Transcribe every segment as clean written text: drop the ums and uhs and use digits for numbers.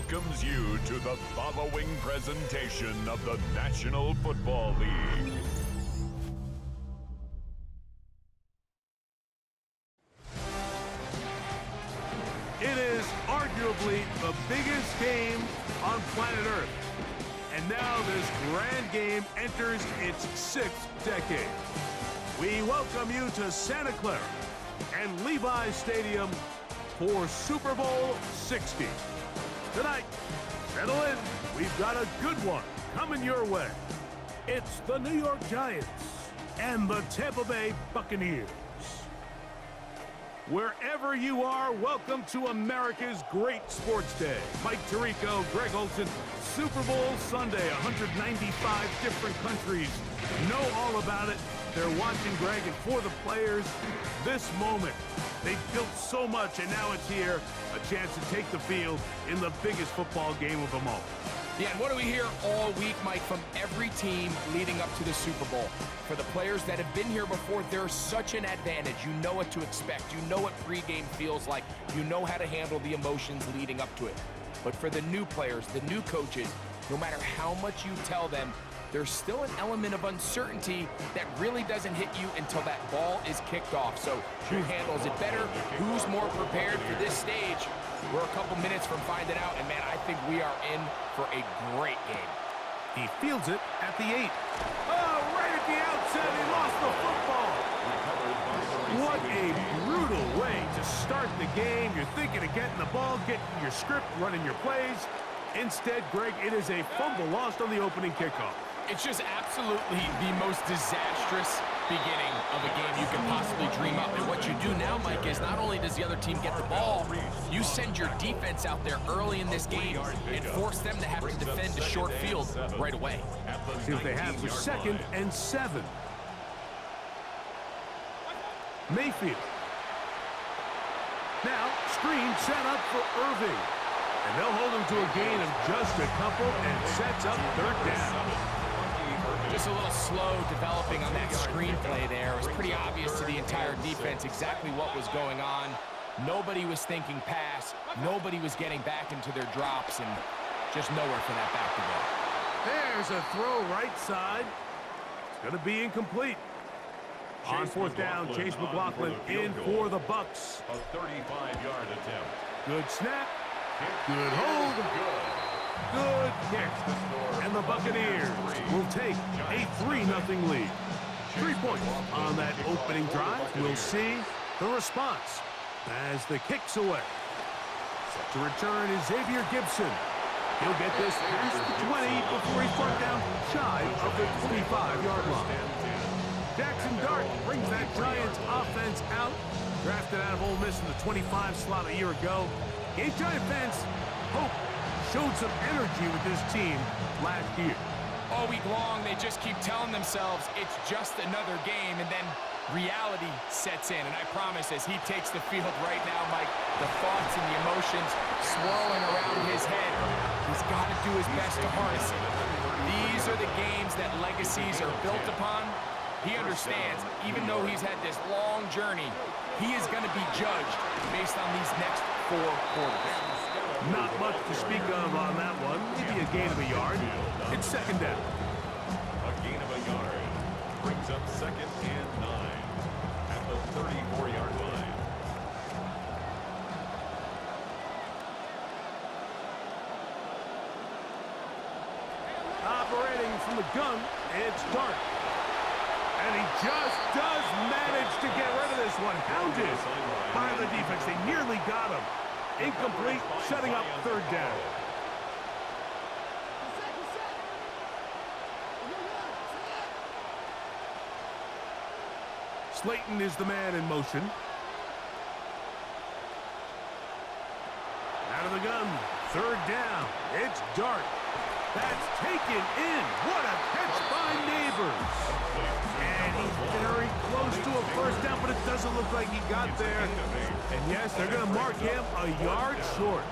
welcomes you to the following presentation of the National Football League. It is arguably the biggest game on planet Earth. And now this grand game enters its 6th decade. We welcome you to Santa Clara and Levi's Stadium for Super Bowl 60. Tonight, settle in. We've got a good one coming your way. It's the New York Giants and the Tampa Bay Buccaneers. Wherever you are, welcome to America's great sports day. Mike Tirico, Greg Olson, Super Bowl Sunday, 195 different countries know all about it. They're watching, Greg, and for the players, this moment. They've built so much, and now it's here, a chance to take the field in the biggest football game of them all. Yeah, and what do we hear all week, Mike, from every team leading up to the Super Bowl? For the players that have been here before, there's such an advantage. You know what to expect. You know what pregame feels like. You know how to handle the emotions leading up to it. But for the new players, the new coaches, no matter how much you tell them, there's still an element of uncertainty that really doesn't hit you until that ball is kicked off. So who handles it better? Who's more prepared for this stage? We're a couple minutes from finding out, and man, I think we are in for a great game. He fields it at the 8. Oh, right at the outset, he lost the football. What a brutal way to start the game. You're thinking of getting the ball, getting your script, running your plays. Instead, Greg, it is a fumble lost on the opening kickoff. It's just absolutely the most disastrous beginning of a game you can possibly dream up. And what you do now, Mike, is not only does the other team get the ball, you send your defense out there early in this game and force them to have to defend a short field right away. See what they have for 2nd and 7. Mayfield. Now, screen set up for Irving. And they'll hold him to a gain of just a couple and sets up 3rd down. Just a little slow developing on that screenplay there. It was pretty obvious to the entire defense exactly what was going on. Nobody was thinking pass. Nobody was getting back into their drops, and just nowhere for that back to go. There's a throw right side. It's going to be incomplete. On 4th down, Chase McLaughlin in for the Bucs. A 35-yard attempt. Good snap. Good hold. Good kick. And the Buccaneers will take a 3-0 lead. 3 points on that opening drive. We'll see the response as the kick's away. Set to return is Xavier Gibson. He'll get this past the 20 before he's brought down shy of the 25-yard line. Jackson Dart brings that Giants offense out. Drafted out of Ole Miss in the 25 slot a year ago. Gave Giant fans hope. Showed some energy with this team last year. All week long, they just keep telling themselves it's just another game, and then reality sets in. And I promise, as he takes the field right now, Mike, the thoughts and the emotions swirling around his head, he's got to do his best to harness it. These are the games that legacies are built upon. He understands, even though he's had this long journey, he is going to be judged based on these next 4 quarters. Not much to speak of on that one. Maybe a gain of a yard. It's 2nd down. A gain of a yard brings up 2nd and 9 at the 34-yard line. Operating from the gun, it's Dart. And he just does manage to get rid of this one. Hounded by the defense. They nearly got him. Incomplete, setting up 3rd down. Slayton is the man in motion. Out of the gun, 3rd down. It's Dart. That's taken in. What a catch by Neighbors. And he's very close to a 1st down, but it doesn't look like he got there. And yes, they're going to mark him a yard short.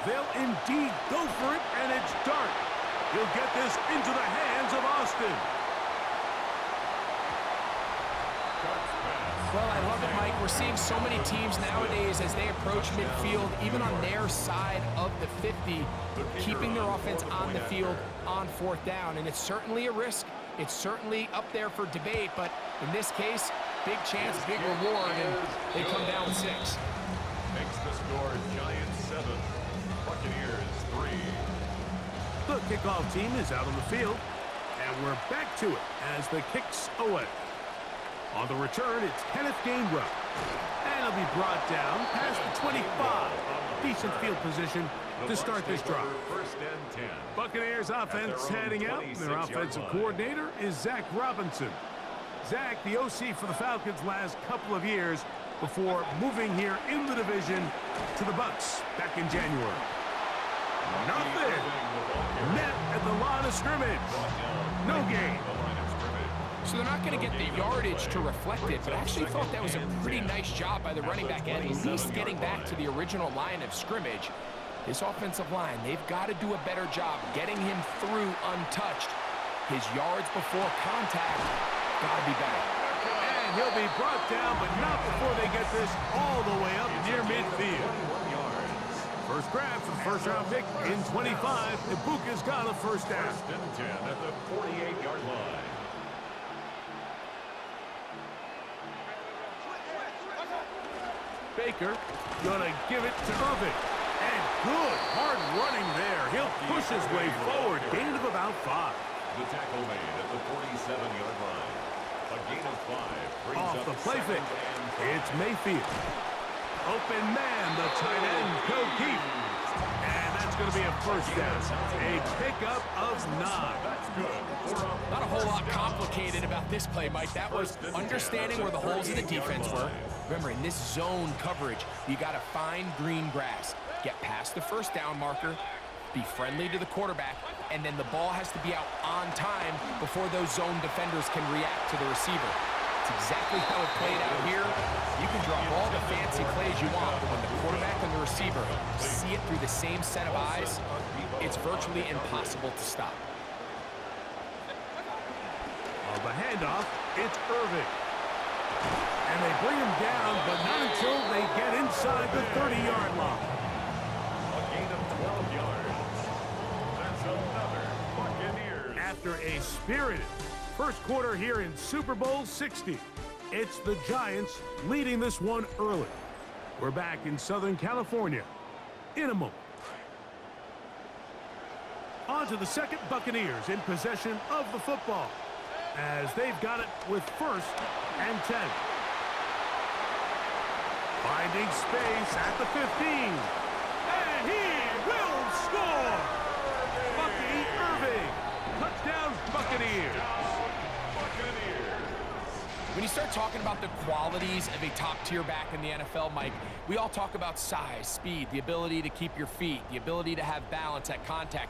They'll indeed go for it, and it's Dart. He'll get this into the hands of Austin. Dart's pass Well, I love it, Mike. We're seeing so many teams nowadays as they approach midfield, even on their side of the 50, keeping their offense on the field on 4th down. And it's certainly a risk. It's certainly up there for debate, but in this case, big chance, big reward, and they come down with 6. Makes the score Giants 7, Buccaneers 3. The kickoff team is out on the field, and we're back to it as the kick's away. On the return, it's Kenneth Gainwell. And he'll be brought down past the 25. Decent field position to start this drive. First and 10. Buccaneers offense heading out. Their offensive coordinator is Zach Robinson. Zach, the OC for the Falcons last couple of years before moving here in the division to the Bucs back in January. Nothing. Net at the line of scrimmage. No gain. So they're not going to get the yardage to reflect it, but I actually thought that was a pretty nice job by the running back, at least getting back to the original line of scrimmage. This offensive line, they've got to do a better job getting him through untouched. His yards before contact got to be better. And he'll be brought down, but not before they get this all the way up near midfield. First grab for the first-round pick in 25. Ibuka's got a first down. First and 10 at the 48-yard line. Baker gonna give it to Irvin. And good hard running there. He'll push his way forward. Gain of about 5. The tackle made at the 47-yard line. A gain of 5. Off the play fake. It's Mayfield. Open man, the tight end, Keith. And that's going to be a first down. A pickup of 9. That's good. Not a whole lot complicated about this play, Mike. That was understanding where the holes in the defense were. Remember, in this zone coverage, you got to find green grass. Get past the first down marker, be friendly to the quarterback, and then the ball has to be out on time before those zone defenders can react to the receiver. It's exactly how it played out here. You can drop all the fancy plays you want, but when the quarterback and the receiver see it through the same set of eyes, it's virtually impossible to stop. On the handoff, it's Irvin. And they bring him down, but not until they get inside the 30-yard line. A gain of 12 yards. That's another Buccaneers. After a spirited first quarter here in Super Bowl 60, it's the Giants leading this one early. We're back in Southern California in a moment. On to the second, Buccaneers in possession of the football as they've got it with first and 10. Finding space at the 15. And he will score! Bucky Irving. Touchdown, Buccaneers. When you start talking about the qualities of a top-tier back in the NFL, Mike, we all talk about size, speed, the ability to keep your feet, the ability to have balance at contact.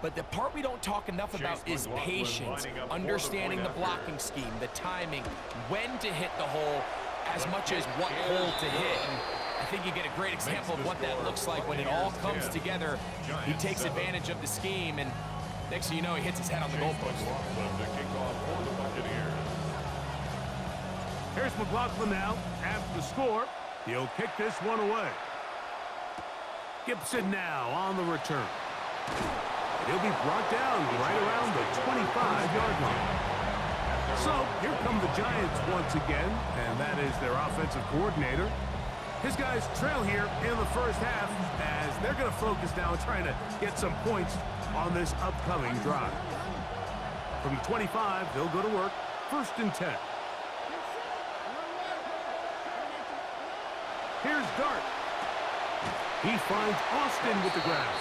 But the part we don't talk enough about is patience, understanding the blocking scheme, the timing, when to hit the hole, as much as what hole to hit. And I think you get a great example of what that looks like when it all comes together. He takes advantage of the scheme, and next thing you know, he hits his head on the goalpost. Here's McLaughlin now. After the score, he'll kick this one away. Gibson now on the return. He'll be brought down right around the 25-yard line. So here come the Giants once again, and that is their offensive coordinator. His guys trail here in the first half as they're going to focus now on trying to get some points on this upcoming drive. From the 25, they'll go to work. First and 10. Here's Dart. He finds Austin with the grab.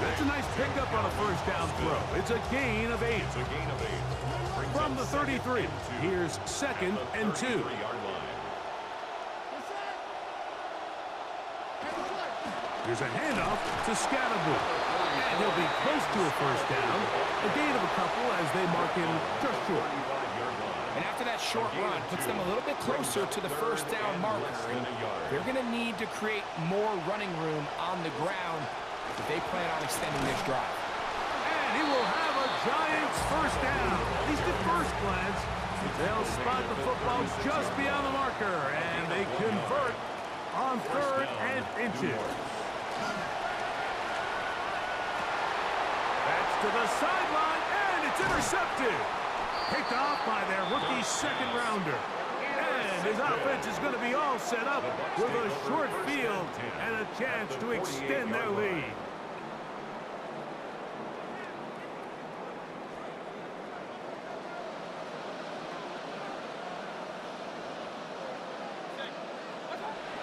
That's a nice pickup on a first down throw. It's a gain of 8. From the 33, here's second and 2. Here's a handoff to Scatterbull. And he'll be close to a first down. A gain of a couple as they mark him just short. And after that short run, puts them a little bit closer to the first down marker. And they're going to need to create more running room on the ground if they plan on extending this drive. And he will have a Giants first down. At least at first glance, They'll spot the football just beyond the marker, and they convert on 3rd and inches. That's to the sideline, and it's intercepted. Picked off by their rookie second-rounder. And his offense is going to be all set up with a short field and a chance to extend their lead.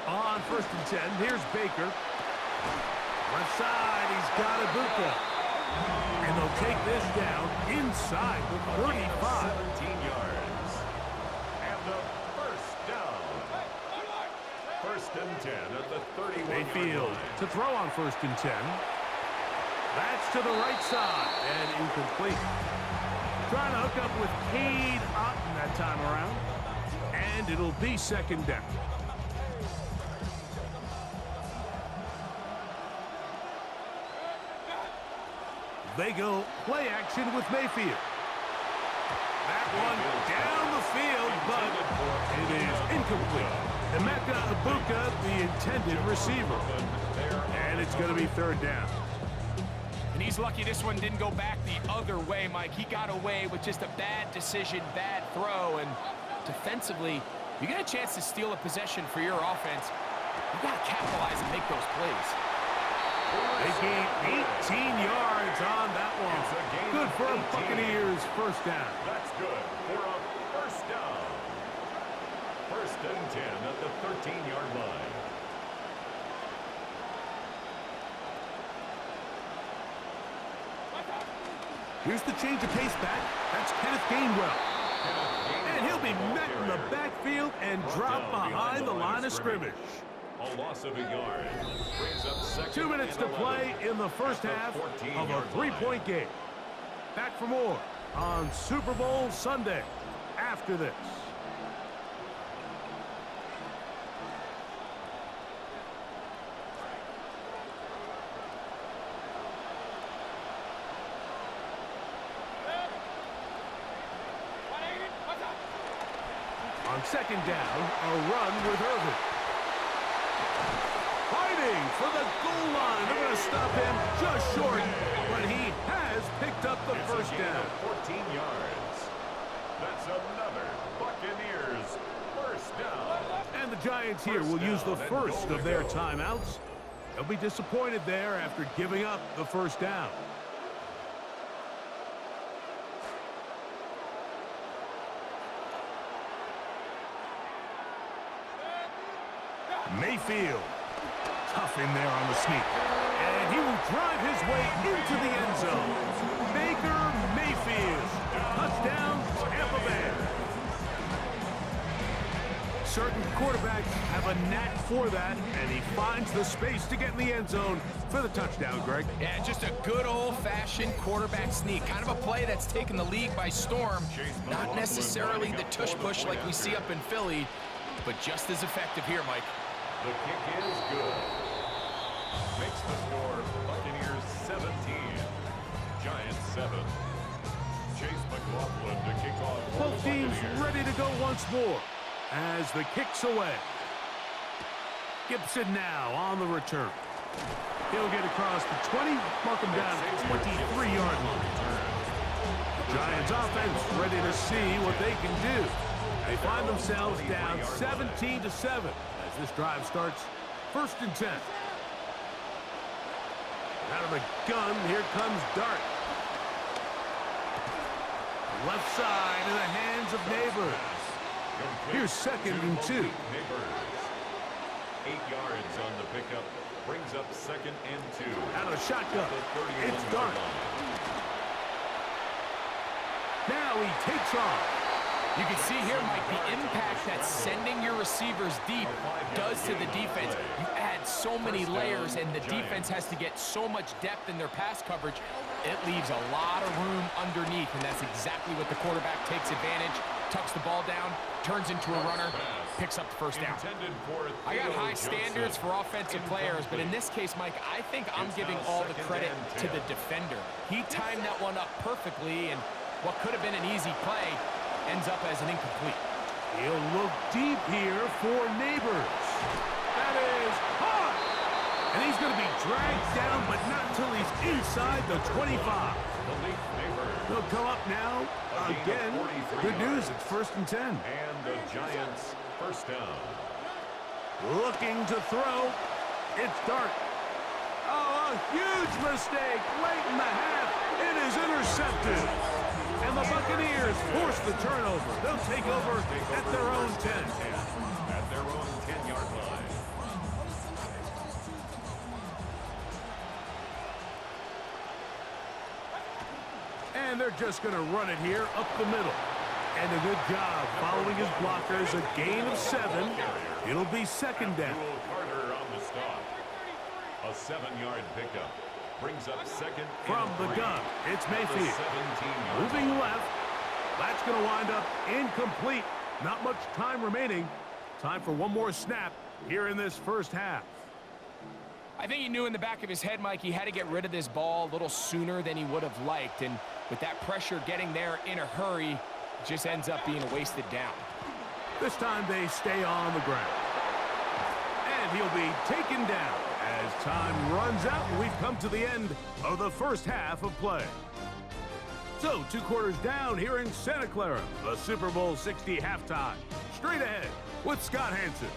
On 1st and 10, here's Baker. Left side, he's got Ibuka. And they'll take this down inside the 35. 17 yards. And the first down. 1st and 10 at the 31-yard Mayfield line. to throw on 1st and 10. That's to the right side and incomplete. Trying to hook up with Cade Otton that time around. And it'll be 2nd down. They go play action with Mayfield. That one down the field, but it is incomplete. Emeka Ibuka, the intended receiver. And it's going to be 3rd down. And he's lucky this one didn't go back the other way, Mike. He got away with just a bad decision, bad throw, and defensively, you get a chance to steal a possession for your offense. You got to capitalize and make those plays. They gain 18 yards on that one. Good for a Buccaneers 1st down. That's good for a 1st down. 1st and 10 at the 13-yard line. Here's the change of pace back. That's Kenneth Gainwell. And he'll be met in the backfield and dropped behind the line of scrimmage. A loss of a yard. Brings up 2nd 2 minutes to and 11 play in the first half of a 3-point game. Back for more on Super Bowl Sunday after this. On 2nd down, a run with Irvin. Fighting for the goal line. They're going to stop him just short, but he has picked up the 1st down. 14 yards. That's another Buccaneers 1st down. And the Giants here will use the first of their timeouts. They'll be disappointed there after giving up the 1st down. Mayfield. Tough in there on the sneak. And he will drive his way into the end zone. Baker Mayfield. Touchdown, Tampa Bay. Certain quarterbacks have a knack for that, and he finds the space to get in the end zone for the touchdown, Greg. Yeah, just a good old-fashioned quarterback sneak. Kind of a play that's taken the league by storm. Not necessarily the tush-push like we see up in Philly, but just as effective here, Mike. The kick is good. Makes the score Buccaneers 17, Giants 7. Chase McLaughlin to kick off. Both teams ready to go once more as the kick's away. Gibson now on the return. He'll get across the 20, mark him down at the 23-yard line. The Giants offense ready to see what they can do. They find themselves down 17-7 as this drive starts 1st and 10. Out of the gun, here comes Dart. Left side in the hands of Neighbors. Here's 2nd and 2. 8 yards on the pickup. Brings up 2nd and 2. Out of the shotgun, it's Dart. Now he takes off. You can see here, Mike, the impact that sending your receivers deep does to the defense. You add so many layers, and the defense has to get so much depth in their pass coverage. It leaves a lot of room underneath, and that's exactly what the quarterback takes advantage, tucks the ball down, turns into a runner, picks up the 1st down. I got high standards for offensive players, but in this case, Mike, I think I'm giving all the credit to the defender. He timed that one up perfectly, and what could have been an easy play ends up as an incomplete. He'll look deep here for Neighbors. That is hot! And he's going to be dragged down, but not until he's inside the 25. He'll come up now again. Good news, it's 1st and 10. And the Giants first down. Looking to throw. It's Dart. Oh, a huge mistake late in the half. It is intercepted. And the Buccaneers force the turnover. They'll take over at their own 10. At their own 10-yard line. And they're just going to run it here up the middle. And a good job following his blockers. A gain of 7. It'll be 2nd down. Carter on the stop. A 7-yard pickup. Brings up 2nd From and the 3. gun, it's Mayfield. 17-yard Moving left. That's going to wind up incomplete. Not much time remaining. Time for one more snap here in this first half. I think he knew in the back of his head, Mike, he had to get rid of this ball a little sooner than he would have liked. And with that pressure getting there in a hurry, it just ends up being a wasted down. This time they stay on the ground. And he'll be taken down as time runs out and we've come to the end of the first half of play. So 2 quarters down here in Santa Clara, the Super Bowl 60 halftime. Straight ahead with Scott Hanson.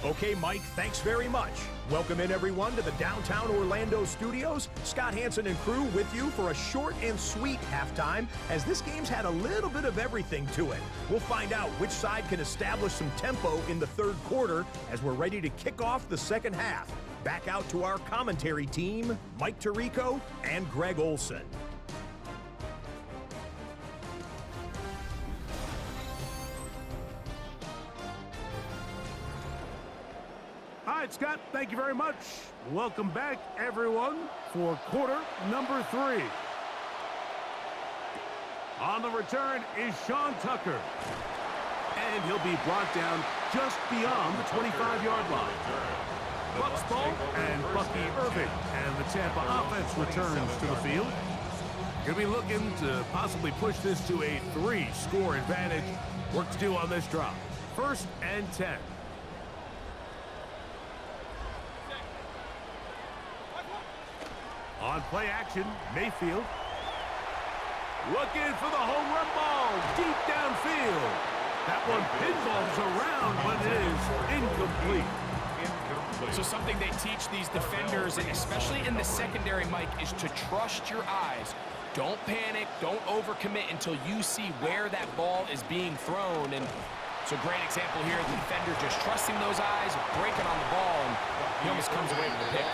Okay, Mike, thanks very much. Welcome in, everyone, to the downtown Orlando studios. Scott Hanson and crew with you for a short and sweet halftime, as this game's had a little bit of everything to it. We'll find out which side can establish some tempo in the 3rd quarter as we're ready to kick off the 2nd half. Back out to our commentary team, Mike Tirico and Greg Olson. All right, Scott, thank you very much. Welcome back, everyone, for quarter number 3. On the return is Sean Tucker. And he'll be brought down just beyond the 25-yard line. Bucks ball and Bucky Irving. And the Tampa offense returns to the field. Going to be looking to possibly push this to a 3-score advantage. Work to do on this drop. 1st and 10. On play action, Mayfield. Looking for the home run ball deep downfield. That one pinballs around, but it is incomplete. So something they teach these defenders, especially in the secondary, Mike, is to trust your eyes. Don't panic, don't overcommit until you see where that ball is being thrown. And it's a great example here. The defender just trusting those eyes, breaking on the ball, and he almost comes away with the pick.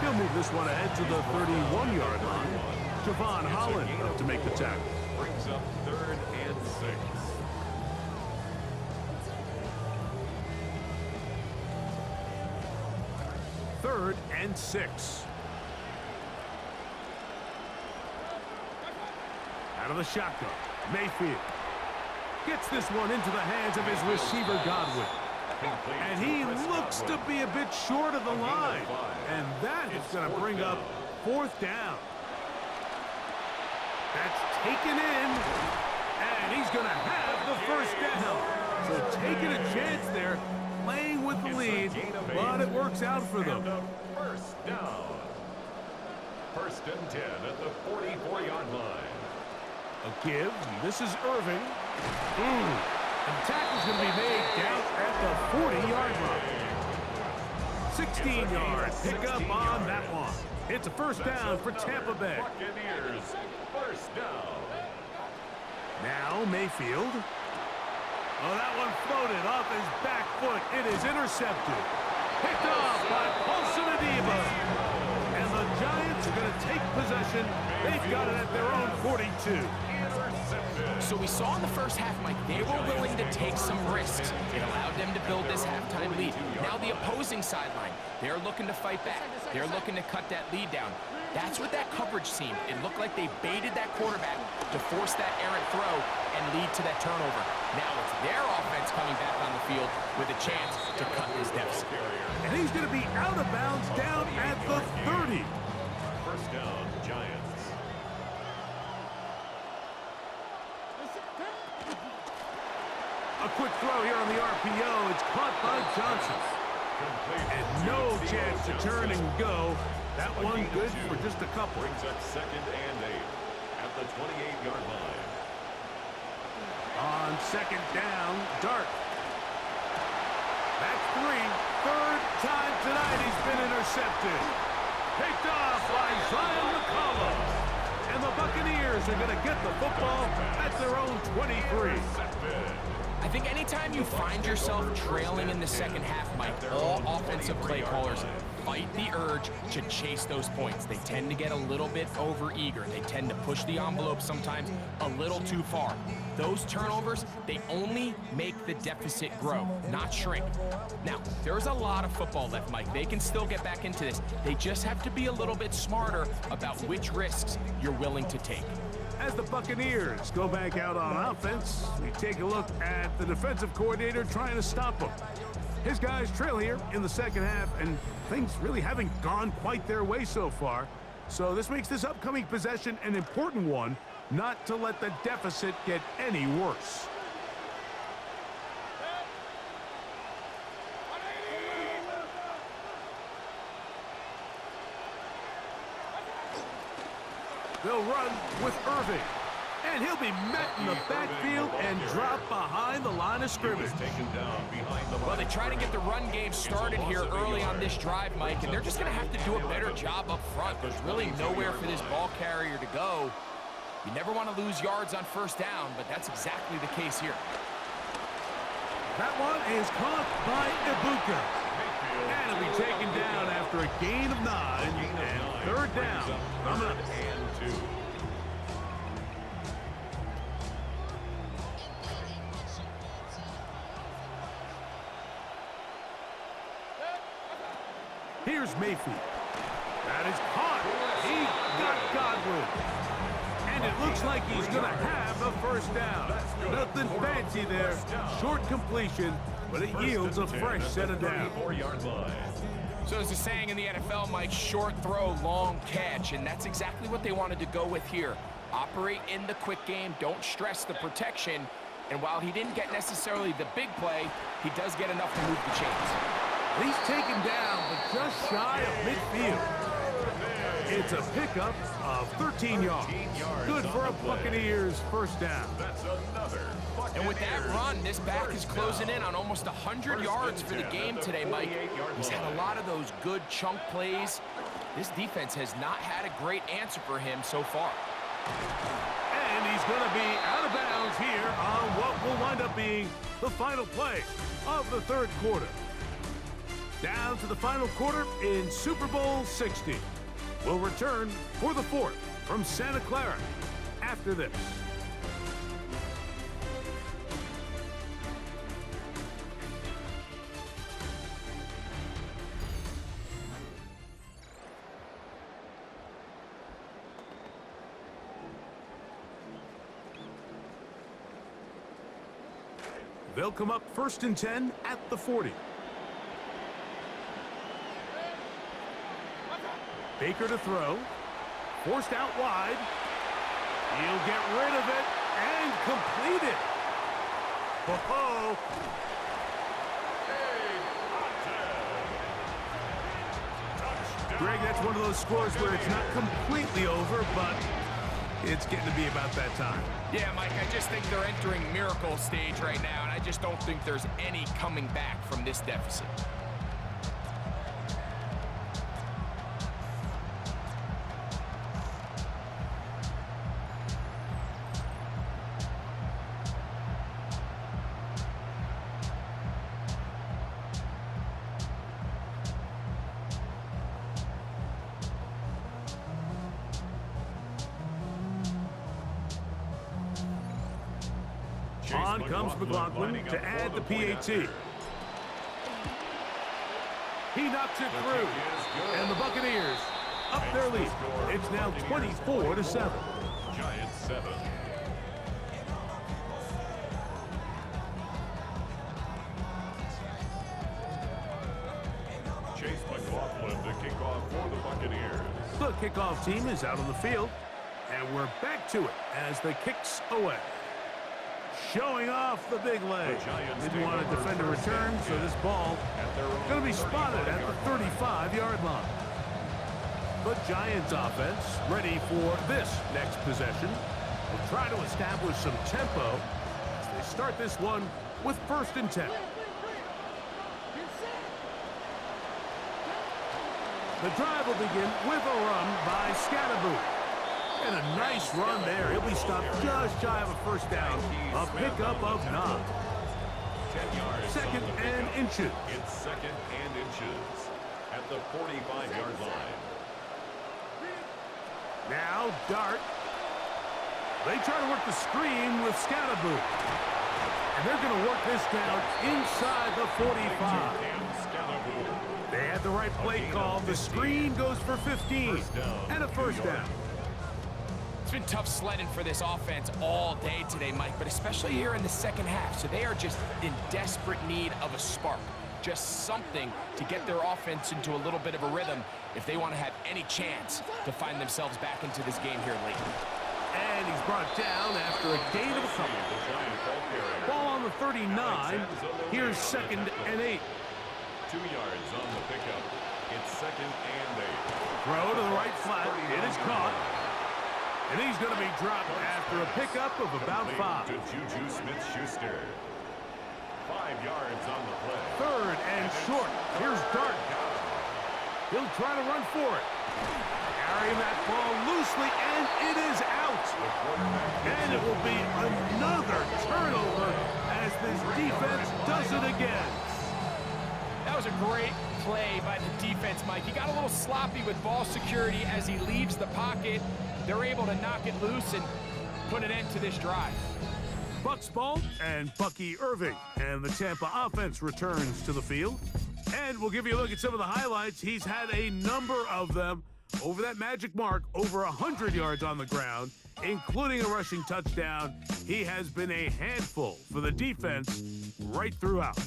He'll move this one ahead to the 31-yard line. Javon Holland up to make the tackle. Brings up 3rd and 6. Third and 6. Out of the shotgun, Mayfield gets this one into the hands of his receiver, Godwin. And he looks to be a bit short of the line. And that is going to bring up 4th down. That's taken in. And he's going to have the 1st down. So taking a chance there, playing with the lead, but it works out for them. First down. 1st and 10 at the 44-yard line. A give. This is Irving. And the tackle's going to be made down at the 40-yard line. 16-yard pickup on that one. It's a 1st down for Tampa Bay. Buccaneers, 1st down. Now Mayfield. Oh, that one floated off his back foot. It is intercepted. Picked off by Paulson Adeba. And the Giants are going to take possession. They've got it at their own 42. So we saw in the first half, Mike, they were willing to take some risks. It allowed them to build this halftime lead. Now the opposing sideline, they're looking to fight back. They're looking to cut that lead down. That's what that coverage seemed. It looked like they baited that quarterback to force that errant throw and lead to that turnover. Now it's their offense coming back on the field with a chance to cut this deficit. And he's going to be out of bounds down at the 30. 1st down, Giants. A quick throw here on the RPO. It's caught by Johnson. And no chance to turn and go. That one good for just a couple. Brings up 2nd and 8 at the 28-yard line. On 2nd down, Dart. That's 3. 3rd time tonight he's been intercepted. Picked off by Zion McCollum. And the Buccaneers are going to get the football at their own 23. I think anytime you find yourself trailing in the second half, Mike, all offensive play callers fight the urge to chase those points. They tend to get a little bit overeager. They tend to push the envelope sometimes a little too far. Those turnovers, they only make the deficit grow, not shrink. Now, there's a lot of football left, Mike. They can still get back into this. They just have to be a little bit smarter about which risks you're willing to take. As the Buccaneers go back out on offense, we take a look at the defensive coordinator trying to stop them. His guys trail here in the second half, and things really haven't gone quite their way so far. So this makes this upcoming possession an important one, not to let the deficit get any worse. They'll run with Irving. And he'll be met in the backfield and drop behind the line of scrimmage. Well, they try to get the run game started here early on this drive, Mike, and they're just going to have to do a better job up front. There's really nowhere for this ball carrier to go. You never want to lose yards on 1st down, but that's exactly the case here. That one is caught by Ibuka. And it'll be taken down after a gain of 9 and 3rd down. Coming up. Here's Mayfield. That is caught. He got Godwin. And it looks like he's going to have a 1st down. Nothing fancy there. Short completion, but it yields a fresh set of downs. So there's a saying in the NFL, Mike, short throw, long catch, and that's exactly what they wanted to go with here. Operate in the quick game, don't stress the protection, and while he didn't get necessarily the big play, he does get enough to move the chains. He's taken down, but just shy of midfield. It's a pickup of 13 yards. Good for a Buccaneers 1st down. And with that run, this back is closing in on almost 100 yards for the game today, Mike. He's had a lot of those good chunk plays. This defense has not had a great answer for him so far. And he's going to be out of bounds here on what will wind up being the final play of the 3rd quarter. Down to the final quarter in Super Bowl 60. We'll return for the 4th from Santa Clara after this. They'll come up 1st and 10 at the 40. Baker to throw. Forced out wide. He'll get rid of it and complete it. Ho-ho. Greg, that's one of those scores where it's not completely over, but it's getting to be about that time. Yeah, Mike, I just think they're entering miracle stage right now, and I just don't think there's any coming back from this deficit. On comes McLaughlin to add the PAT. He knocks it through, and the Buccaneers up their lead. It's now 24-7. Giants 7. Chase McLaughlin to kick off for the Buccaneers. The kickoff team is out on the field, and we're back to it as the kick's away. Showing off the big leg. Didn't want to defend a return, so this ball is going to be spotted at the 35-yard line. The Giants offense ready for this next possession. They'll try to establish some tempo as they start this one with 1st and 10. The drive will begin with a run by Scatterboo. And a nice run there. He'll be stopped just shy of a 1st down. A pickup of 9. 10 yards. 2nd and inches. It's 2nd and inches at the 45-yard line. Now Dart. They try to work the screen with Scatterboo. And they're going to work this down inside the 45. They had the right play call. The screen goes for 15 and a 1st down. It's been tough sledding for this offense all day today, Mike, but especially here in the 2nd half. So they are just in desperate need of a spark. Just something to get their offense into a little bit of a rhythm if they want to have any chance to find themselves back into this game here late. And he's brought down after a gain of a couple. Ball on the 39. Here's 2nd and 8. 2 yards on the pickup. It's 2nd and 8. Throw to the right flat. It is caught. And he's going to be dropped after a pickup of about 5. To Juju Smith-Schuster. 5 yards on the play. 3rd and short. Here's Dart. He'll try to run for it. Carrying that ball loosely, and it is out. And it will be another turnover as this defense does it again. That was a great play by the defense, Mike. He got a little sloppy with ball security as he leaves the pocket. They're able to knock it loose and put an end to this drive. Bucks ball and Bucky Irving, and the Tampa offense returns to the field. And we'll give you a look at some of the highlights. He's had a number of them over that magic mark, over 100 yards on the ground, including a rushing touchdown. He has been a handful for the defense right throughout.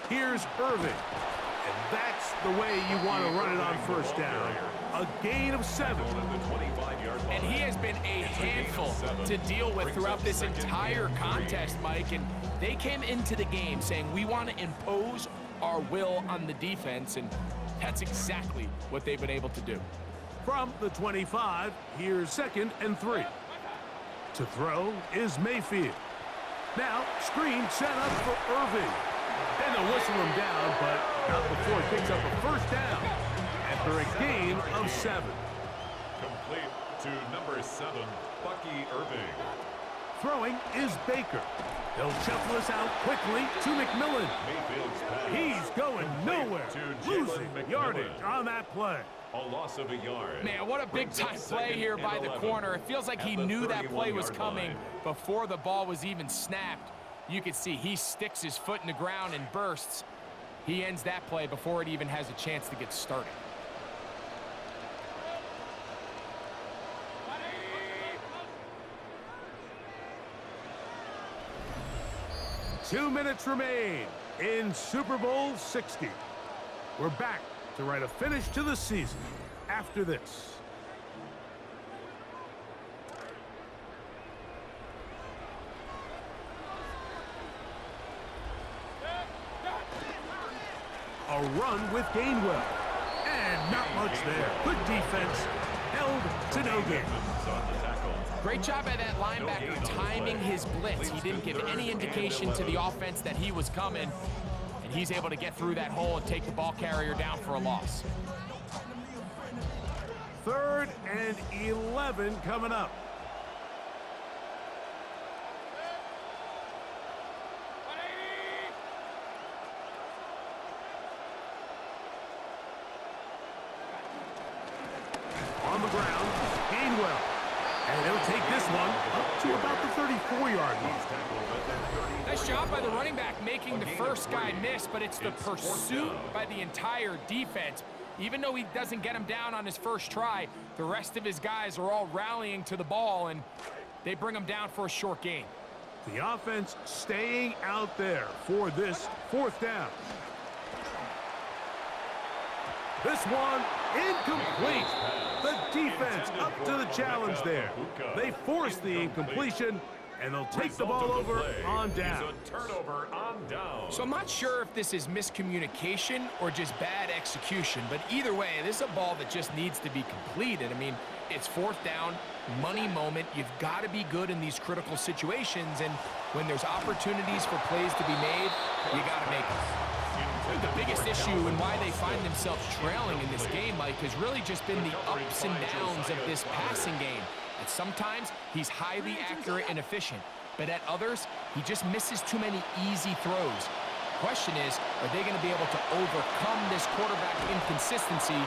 Here's Irving, and that's the way you want to run it on 1st down. A gain of 7. And he has been a handful to deal with throughout this entire contest, Mike. And they came into the game saying, we want to impose our will on the defense, and that's exactly what they've been able to do. From the 25, here's 2nd and 3. To throw is Mayfield. Now, screen set up for Irving. And they'll whistle him down, but not before he picks up a 1st down after a gain of 7. Complete to number 7, Bucky Irving. Throwing is Baker. He'll shuffle us out quickly to McMillan. He's going nowhere, losing yardage on that play. A loss of a yard. Man, what a big-time play here by the corner. It feels like he knew that play was coming before the ball was even snapped. You can see he sticks his foot in the ground and bursts. He ends that play before it even has a chance to get started. Two minutes remain in Super Bowl 60. We're back to write a finish to the season after this. A run with Gainwell. And not much there. Good defense. Held to no gain. Great job by that linebacker timing his blitz. He didn't give any indication to the offense that he was coming. And he's able to get through that hole and take the ball carrier down for a loss. 3rd and 11 coming up. On the ground, Gainwell. And he'll take this one up to about the 34-yard line. Nice job by the running back making the first guy miss, but it's the pursuit by the entire defense. Even though he doesn't get him down on his first try, the rest of his guys are all rallying to the ball, and they bring him down for a short gain. The offense staying out there for this fourth down. This one incomplete. The defense up to the challenge there. They force the incompletion, and they'll take the ball over on down. Turnover on down. So I'm not sure if this is miscommunication or just bad execution, but either way, this is a ball that just needs to be completed. I mean, it's fourth down, money moment. You've got to be good in these critical situations, and when there's opportunities for plays to be made, you got to make them. The biggest issue and why they find themselves trailing in this game, Mike, has really just been the ups and downs of this passing game. And sometimes he's highly accurate and efficient, but at others, he just misses too many easy throws. Question is, are they going to be able to overcome this quarterback inconsistency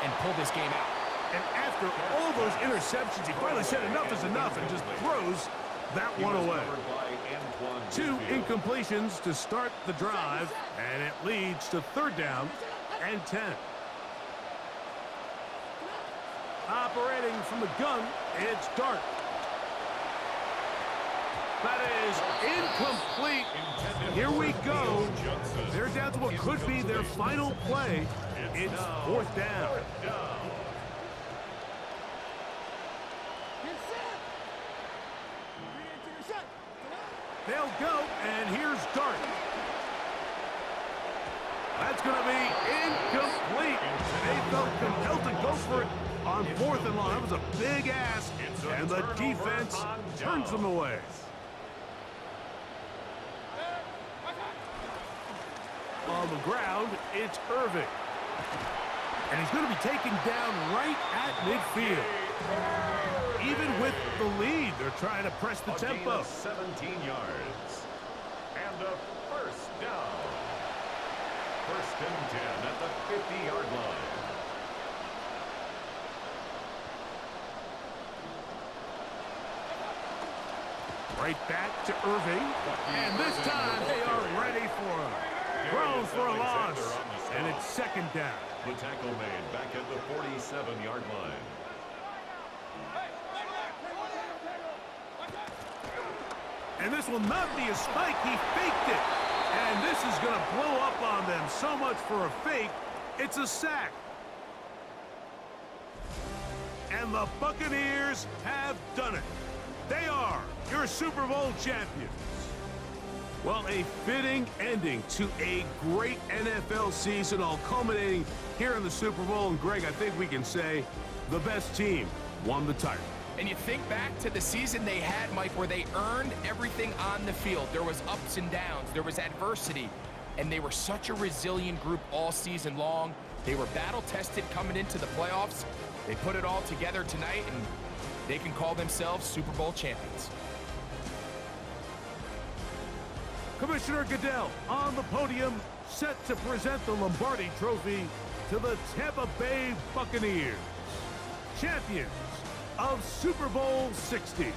and pull this game out? And after all those interceptions, he finally said enough is enough and just throws that one away. 2 incompletions to start the drive, and it leads to third down and 10. Operating from the gun, it's Dart. That is incomplete. Here we go. They're down to what could be their final play. It's fourth down. They'll go, and here's Dart. That's going to be incomplete. They felt compelled to go for it on fourth and long. That was a big ask, and the defense turns them away. On the ground, it's Irving. And he's going to be taken down right at midfield. Even with the lead, they're trying to press the tempo. 17 yards. And a first down. First and 10 at the 50-yard line. Right back to Irving. And this time they are ready for him. Thrown for a loss. And it's second down. The tackle made back at the 47-yard line. And this will not be a spike. He faked it. And this is going to blow up on them. So much for a fake. It's a sack. And the Buccaneers have done it. They are your Super Bowl champions. Well, a fitting ending to a great NFL season, all culminating here in the Super Bowl. And Greg, I think we can say the best team won the title. And you think back to the season they had, Mike, where they earned everything on the field. There was ups and downs. There was adversity. And they were such a resilient group all season long. They were battle-tested coming into the playoffs. They put it all together tonight, and they can call themselves Super Bowl champions. Commissioner Goodell on the podium, set to present the Lombardi Trophy to the Tampa Bay Buccaneers, champions of Super Bowl 60.